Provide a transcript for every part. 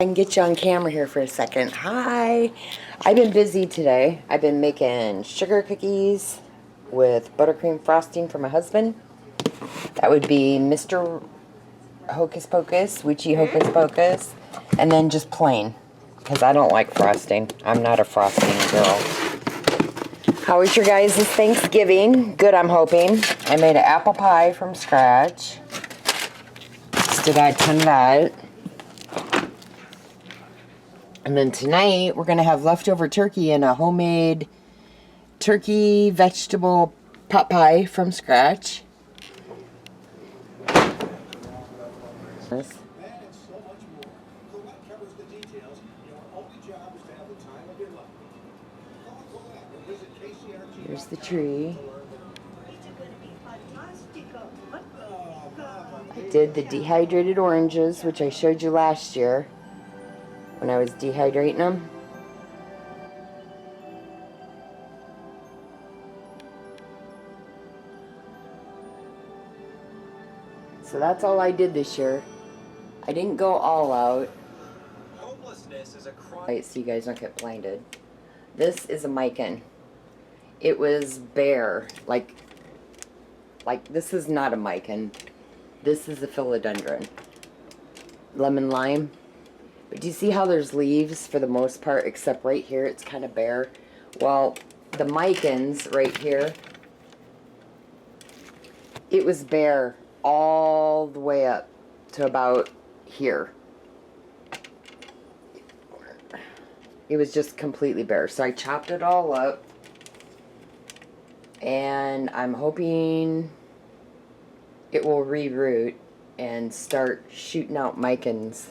I can get you on camera here for a second. Hi. I've been busy today. I've been making sugar cookies with buttercream frosting for my husband. That would be Mr. Hocus Pocus, Witchy Hocus Pocus, and then just plain, because I don't like frosting. I'm not a frosting girl. How was your guys' Thanksgiving? Good, I'm hoping. I made an apple pie from scratch. Still got a ton of that. And then tonight, we're going to have leftover turkey and a homemade turkey vegetable pot pie from scratch. Here's the tree. I did the dehydrated oranges, which I showed you last year when I was dehydrating them. So that's all I did this year. I didn't go all out. Hopelessness is a crime. So you guys don't get blinded. This is a mican. It was bare. Like this is not a mican. This is a philodendron. Lemon lime. But do you see how there's leaves for the most part, except right here it's kind of bare? Well, the micans right here, it was bare all the way up to about here. It was just completely bare. So I chopped it all up. And I'm hoping it will reroot and start shooting out micans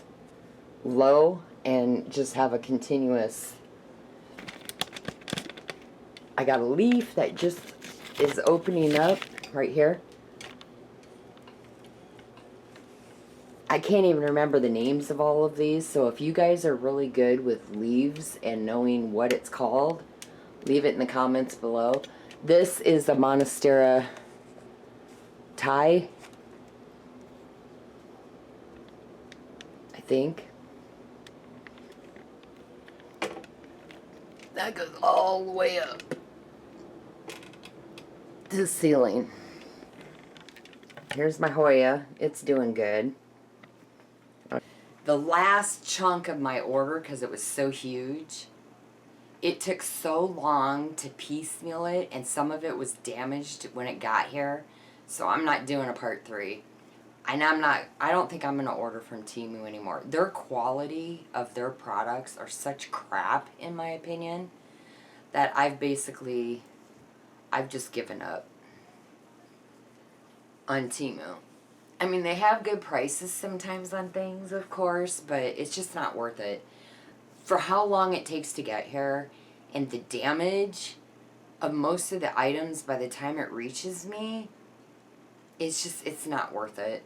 low and just have a continuous. I got a leaf that just is opening up right here. I can't even remember the names of all of these, so if you guys are really good with leaves and knowing what it's called, leave it in the comments below. This is a Monstera Thai, I think. That goes all the way up to the ceiling. Here's my Hoya. It's doing good. The last chunk of my order, because it was so huge, it took so long to piecemeal it, and some of it was damaged when it got here. So I'm not doing a part 3. And I don't think I'm going to order from Temu anymore. Their quality of their products are such crap, in my opinion, that I've just given up on Temu. I mean, they have good prices sometimes on things, of course, but it's just not worth it. For how long it takes to get here and the damage of most of the items by the time it reaches me, it's not worth it.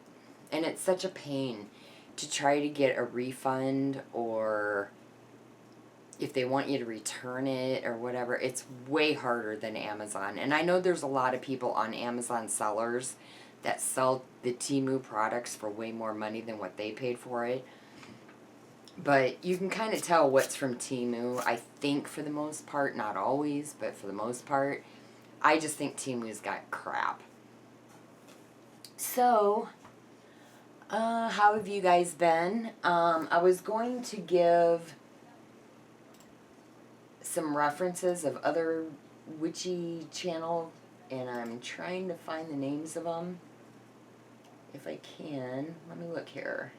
And it's such a pain to try to get a refund, or if they want you to return it or whatever. It's way harder than Amazon. And I know there's a lot of people on Amazon sellers that sell the Temu products for way more money than what they paid for it. But you can kind of tell what's from Temu, I think, for the most part. Not always, but for the most part. I just think Temu's got crap. So, how have you guys been? I was going to give some references of other witchy channel, and I'm trying to find the names of them. If I can, let me look here.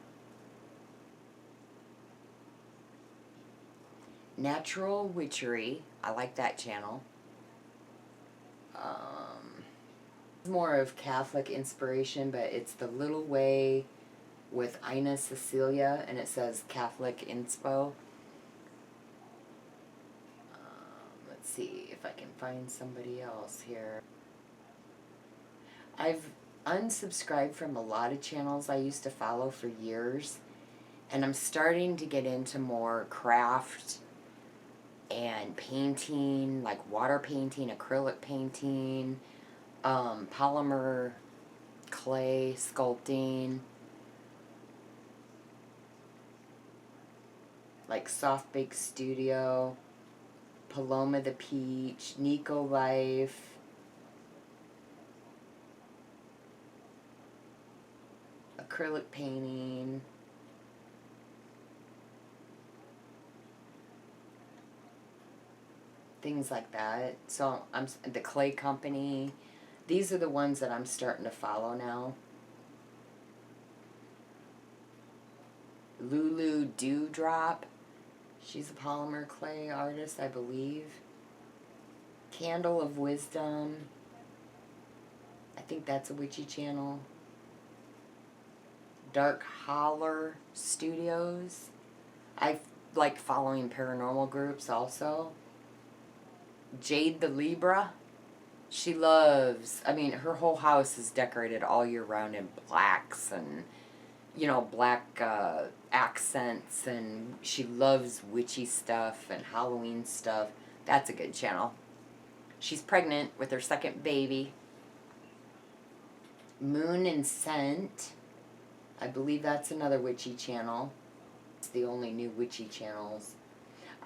Natural Witchery, I like that channel. More of Catholic inspiration, but it's The Little Way with Ina Cecilia, and it says Catholic Inspo. Let's see if I can find somebody else here. I've unsubscribed from a lot of channels I used to follow for years, and I'm starting to get into more craft and painting, like water painting, acrylic painting, polymer clay sculpting. like Soft Bake Studio, Paloma the Peach, Nico Life, acrylic painting, things like that. So the Clay Company. These are the ones that I'm starting to follow now. Lulu Dewdrop. She's a polymer clay artist, I believe. Candle of Wisdom. I think that's a Witchy channel. Dark Holler Studios. I like following paranormal groups also. Jade the Libra. She loves, I mean, her whole house is decorated all year round in blacks and, you know, black accents, and she loves witchy stuff and Halloween stuff. That's a good channel. She's pregnant with her second baby. Moon and Scent. I believe that's another witchy channel. It's the only new witchy channels.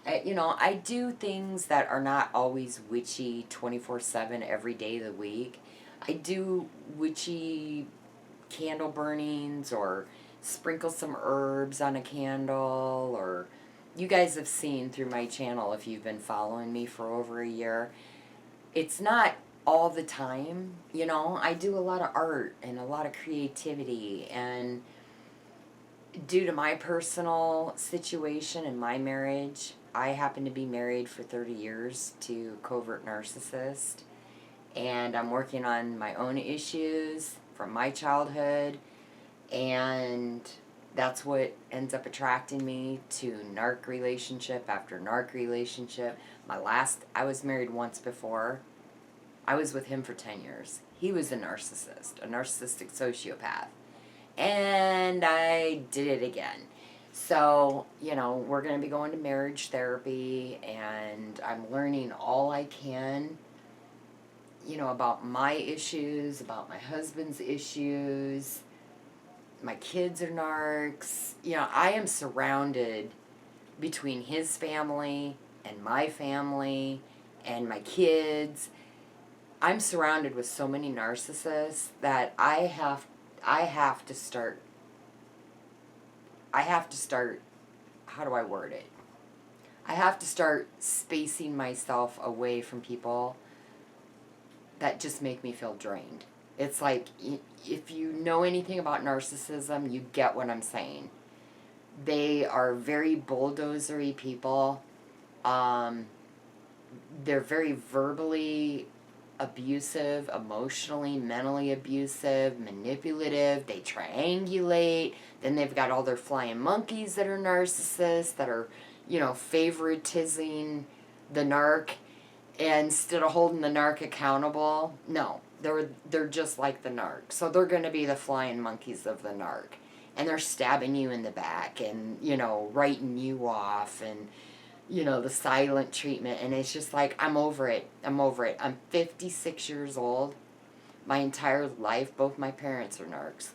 I do things that are not always witchy 24/7 every day of the week. I do witchy candle burnings or sprinkle some herbs on a candle, or you guys have seen through my channel if you've been following me for over a year. It's not all the time, I do a lot of art and a lot of creativity, and due to my personal situation and my marriage, I happen to be married for 30 years to a covert narcissist, and I'm working on my own issues from my childhood, and that's what ends up attracting me to narc relationship after narc relationship. I was married once before. I was with him for 10 years. He was a narcissistic sociopath. And I did it again. So, we're going to be going to marriage therapy, and I'm learning all I can, about my issues, about my husband's issues. My kids are narcs. I am surrounded between his family and my family and my kids. I'm surrounded with so many narcissists that I have to start, how do I word it? I have to start spacing myself away from people that just make me feel drained. It's like, if you know anything about narcissism, you get what I'm saying. They are very bulldozery people. They're very verbally abusive, emotionally, mentally abusive, manipulative. They triangulate. Then they've got all their flying monkeys that are narcissists, that are, favoritizing the narc instead of holding the narc accountable. No, they're just like the narc. So they're going to be the flying monkeys of the narc. And they're stabbing you in the back and, writing you off and, the silent treatment. And it's just like, I'm over it. I'm 56 years old. My entire life, both my parents are narcs.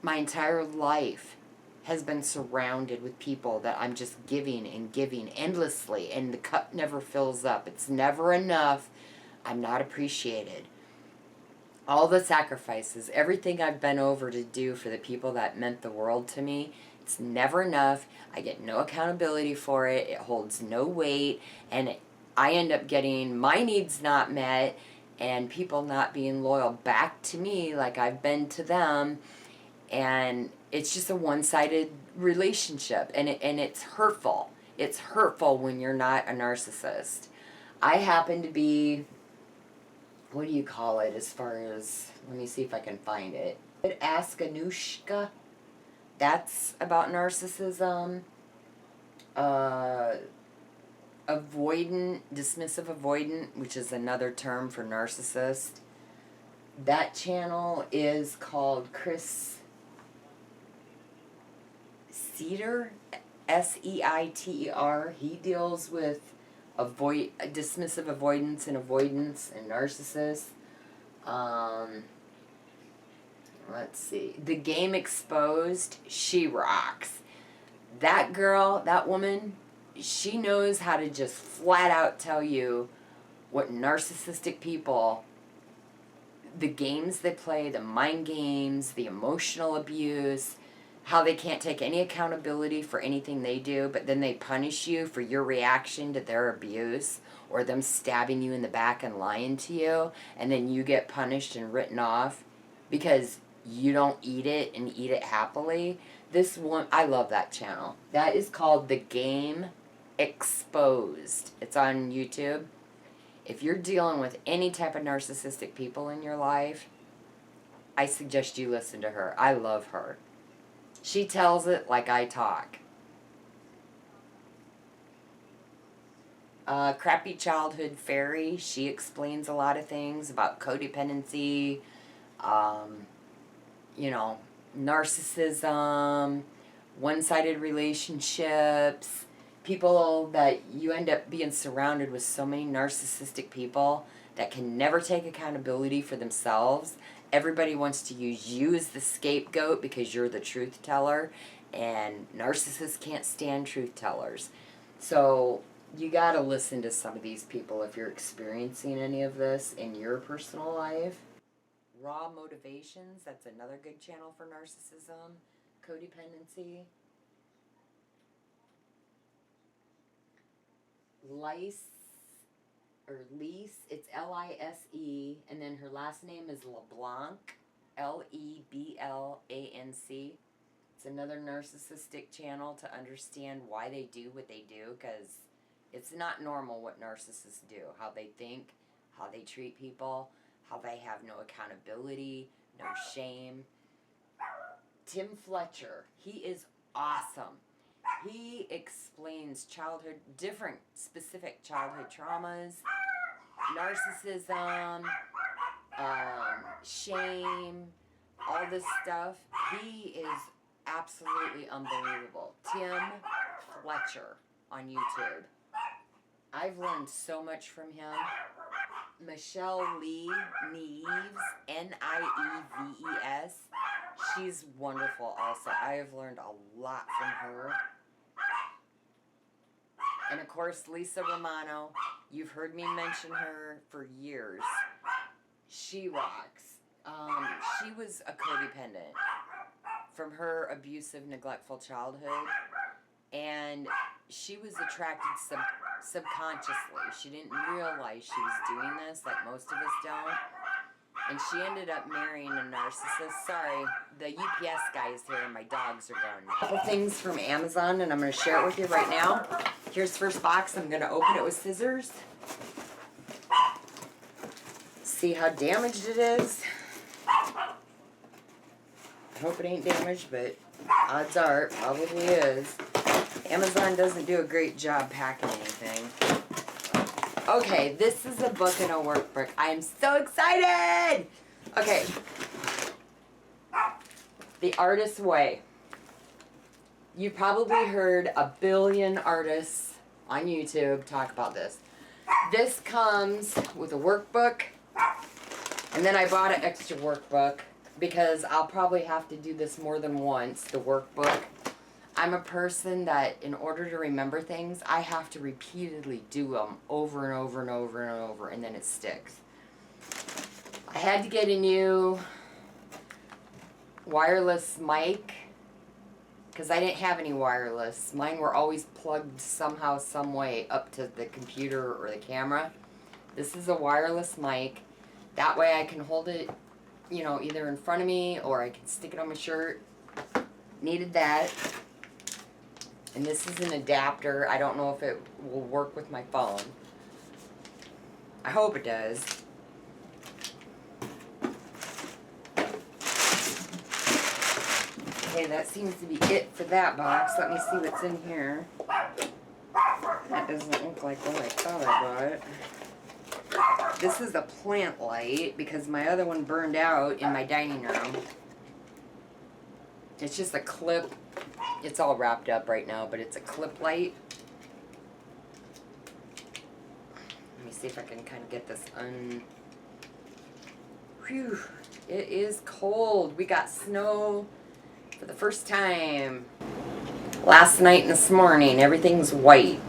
My entire life has been surrounded with people that I'm just giving and giving endlessly, and the cup never fills up. It's never enough. I'm not appreciated. All the sacrifices, everything I've been over to do for the people that meant the world to me, it's never enough. I get no accountability for it. It holds no weight. And I end up getting my needs not met and people not being loyal back to me like I've been to them. And it's just a one-sided relationship. And it's hurtful. It's hurtful when you're not a narcissist. I happen to be, what do you call it as far as, let me see if I can find it. Ask Anushka. That's about narcissism. Avoidant, dismissive avoidant, which is another term for narcissist. That channel is called Chris Seiter, Seiter. He deals with dismissive avoidance and narcissists. Let's see. The Game Exposed, she rocks. That girl, that woman, she knows how to just flat out tell you what narcissistic people, the games they play, the mind games, the emotional abuse, how they can't take any accountability for anything they do, but then they punish you for your reaction to their abuse or them stabbing you in the back and lying to you, and then you get punished and written off because you don't eat it and eat it happily. This one, I love that channel. That is called The Game Exposed. It's on YouTube. If you're dealing with any type of narcissistic people in your life, I suggest you listen to her. I love her. She tells it like I talk. Crappy Childhood Fairy, she explains a lot of things about codependency, you know, narcissism, one-sided relationships, people that you end up being surrounded with so many narcissistic people that can never take accountability for themselves. Everybody wants to use you as the scapegoat because you're the truth teller, and narcissists can't stand truth tellers. So you got to listen to some of these people if you're experiencing any of this in your personal life. Raw Motivations, that's another good channel for narcissism, codependency. Lise, it's Lise, and then her last name is LeBlanc, Leblanc. It's another narcissistic channel to understand why they do what they do, because it's not normal what narcissists do, how they think, how they treat people, how they have no accountability, no shame. Tim Fletcher, he is awesome. He explains different specific childhood traumas, narcissism, shame, all this stuff. He is absolutely unbelievable. Tim Fletcher on YouTube. I've learned so much from him. Michelle Lee Neves, Nieves. She's wonderful also. I have learned a lot from her. And of course, Lisa Romano. You've heard me mention her for years. She rocks. She was a codependent from her abusive, neglectful childhood. And she was attracted subconsciously. She didn't realize she was doing this, like most of us don't. And she ended up marrying a narcissist. Sorry, the UPS guy is here and my dogs are going. A couple things from Amazon, and I'm going to share it with you right now. Here's the first box. I'm going to open it with scissors. See how damaged it is. I hope it ain't damaged, but odds are it probably is. Amazon doesn't do a great job packing anything. Okay, this is a book and a workbook. I am so excited! Okay. The Artist's Way. You've probably heard a billion artists on YouTube talk about this. This comes with a workbook, and then I bought an extra workbook because I'll probably have to do this more than once, the workbook. I'm a person that in order to remember things, I have to repeatedly do them over and over and over and over, and then it sticks. I had to get a new wireless mic because I didn't have any wireless. Mine were always plugged somehow, some way up to the computer or the camera. This is a wireless mic. That way I can hold it, you know, either in front of me or I can stick it on my shirt. Needed that. And this is an adapter. I don't know if it will work with my phone. I hope it does. Okay, that seems to be it for that box. Let me see what's in here. That doesn't look like what I thought I bought. This is a plant light because my other one burned out in my dining room. It's just a clip. It's all wrapped up right now, but it's a clip light. Let me see if I can kind of get this Whew, it is cold. We got snow for the first time. last night and this morning. Everything's white.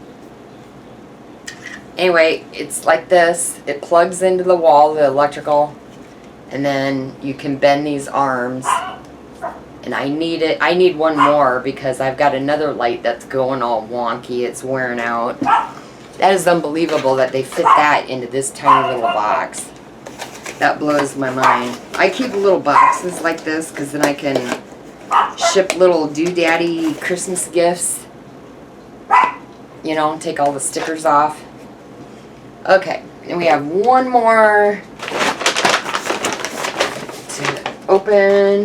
Anyway, it's like this. It plugs into the wall, the electrical, and then you can bend these arms. And I need one more because I've got another light that's going all wonky. It's wearing out. That is unbelievable that they fit that into this tiny little box. That blows my mind. I keep little boxes like this because then I can ship little doodaddy Christmas gifts. You know, take all the stickers off. Okay, and we have one more to open.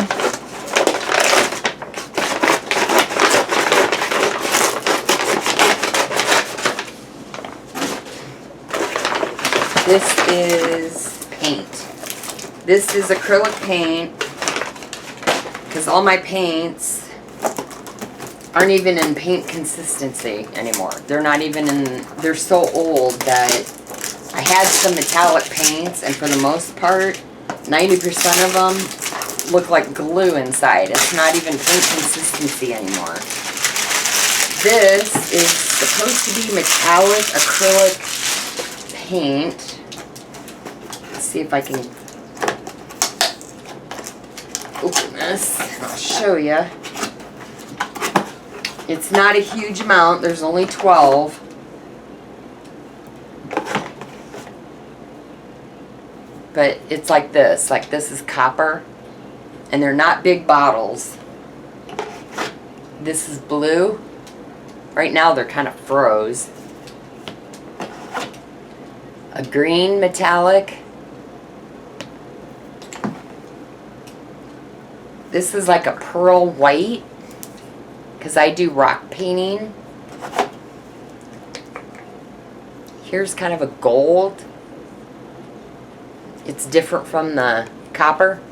This is paint. This is acrylic paint because all my paints aren't even in paint consistency anymore. They're not even in, they're so old that I had some metallic paints, and for the most part, 90% of them look like glue inside. It's not even paint consistency anymore. This is supposed to be metallic acrylic paint. Let's see if I can open this. I'll show you. It's not a huge amount. There's only 12. But it's like this. Like this is copper. And they're not big bottles. This is blue. Right now they're kind of froze. A green metallic. This is like a pearl white, because I do rock painting. Here's kind of a gold. It's different from the copper.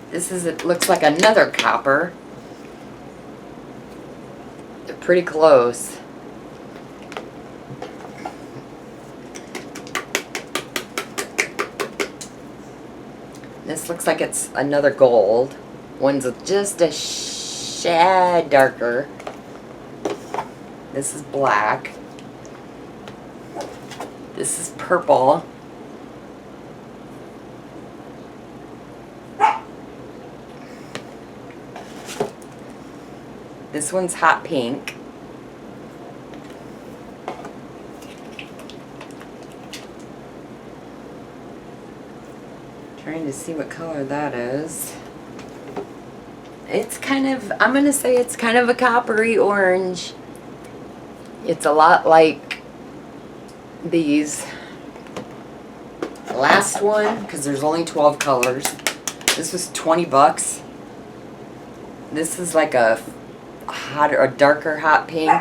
This is, it looks like another copper. They're pretty close. This looks like it's another gold. One's just a shade darker. This is black. This is purple. This one's hot pink. Trying to see what color that is. It's kind of, I'm going to say it's kind of a coppery orange. It's a lot like these. The last one, because there's only 12 colors. This was 20 bucks. This is like a hotter, a darker hot pink.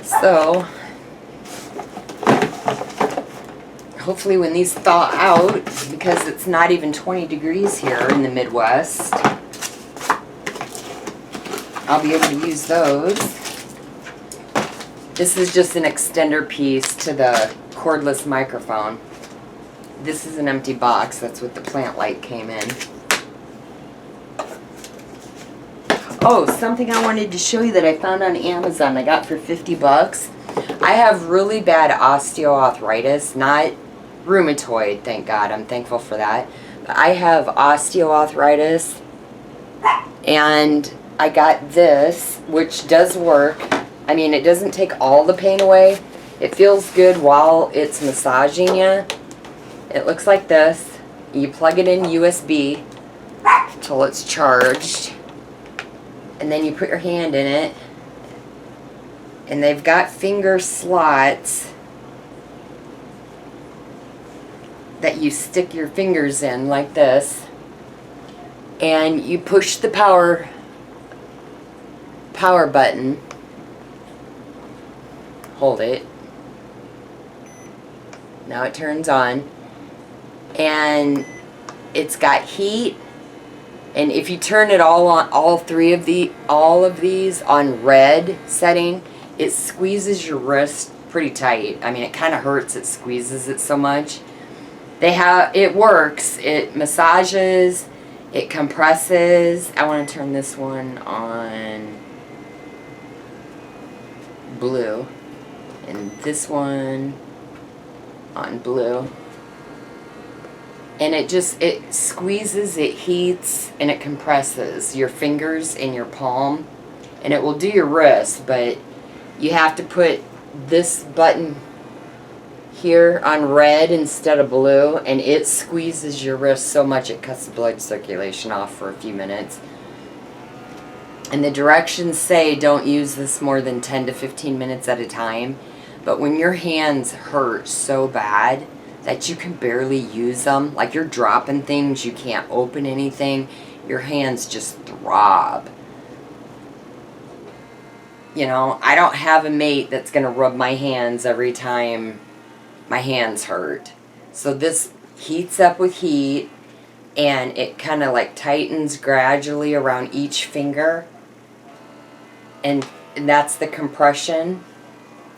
So hopefully when these thaw out, because it's not even 20 degrees here in the Midwest, I'll be able to use those. This is just an extender piece to the cordless microphone. This is an empty box. That's what the plant light came in. Oh, something I wanted to show you that I found on Amazon I got for 50 bucks. I have really bad osteoarthritis, not rheumatoid, thank God. I'm thankful for that. But I have osteoarthritis, and I got this, which does work. I mean, it doesn't take all the pain away. It feels good while it's massaging you. It looks like this. You plug it in USB till it's charged, and then you put your hand in it, and they've got finger slots that you stick your fingers in like this, and you push the power button, hold it, now it turns on, and it's got heat, and if you turn it all on, all of these on red setting, it squeezes your wrist pretty tight. I mean, it kind of hurts, it squeezes it so much. It works, it massages, It compresses. I want to turn this one on blue. And this one on blue. And it squeezes, it heats, and it compresses your fingers in your palm. And it will do your wrist, but you have to put this button here on red instead of blue, and it squeezes your wrist so much it cuts the blood circulation off for a few minutes. And the directions say don't use this more than 10 to 15 minutes at a time. But when your hands hurt so bad that you can barely use them, like you're dropping things, you can't open anything, your hands just throb. You know, I don't have a mate that's going to rub my hands every time my hands hurt. So this heats up with heat, and it kind of like tightens gradually around each finger. And that's the compression.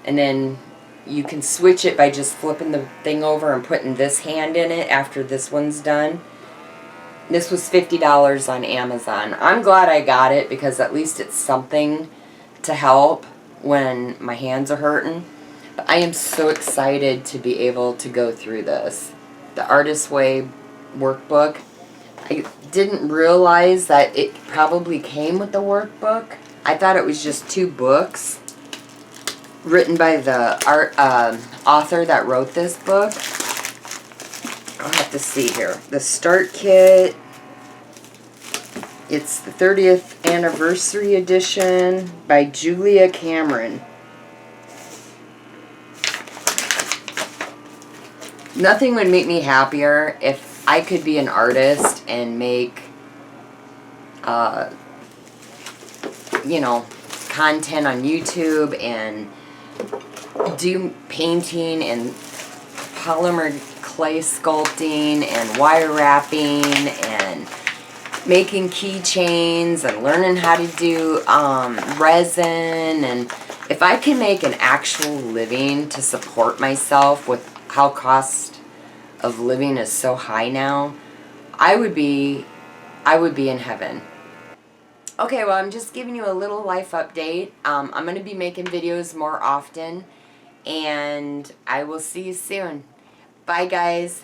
And then you can switch it by just flipping the thing over and putting this hand in it after this one's done. This was $50 on Amazon. I'm glad I got it because at least it's something to help when my hands are hurting. But I am so excited to be able to go through this. The Artist's Way workbook. I didn't realize that it probably came with the workbook. I thought it was just 2 books written by the author that wrote this book. I'll have to see here. The Start Kit. It's the 30th Anniversary Edition by Julia Cameron. Nothing would make me happier if I could be an artist and make, you know, content on YouTube and do painting and polymer clay sculpting and wire wrapping and making keychains and learning how to do resin. And if I can make an actual living to support myself with how cost of living is so high now, I would be in heaven. Okay, well, I'm just giving you a little life update. I'm going to be making videos more often, and I will see you soon. Bye, guys.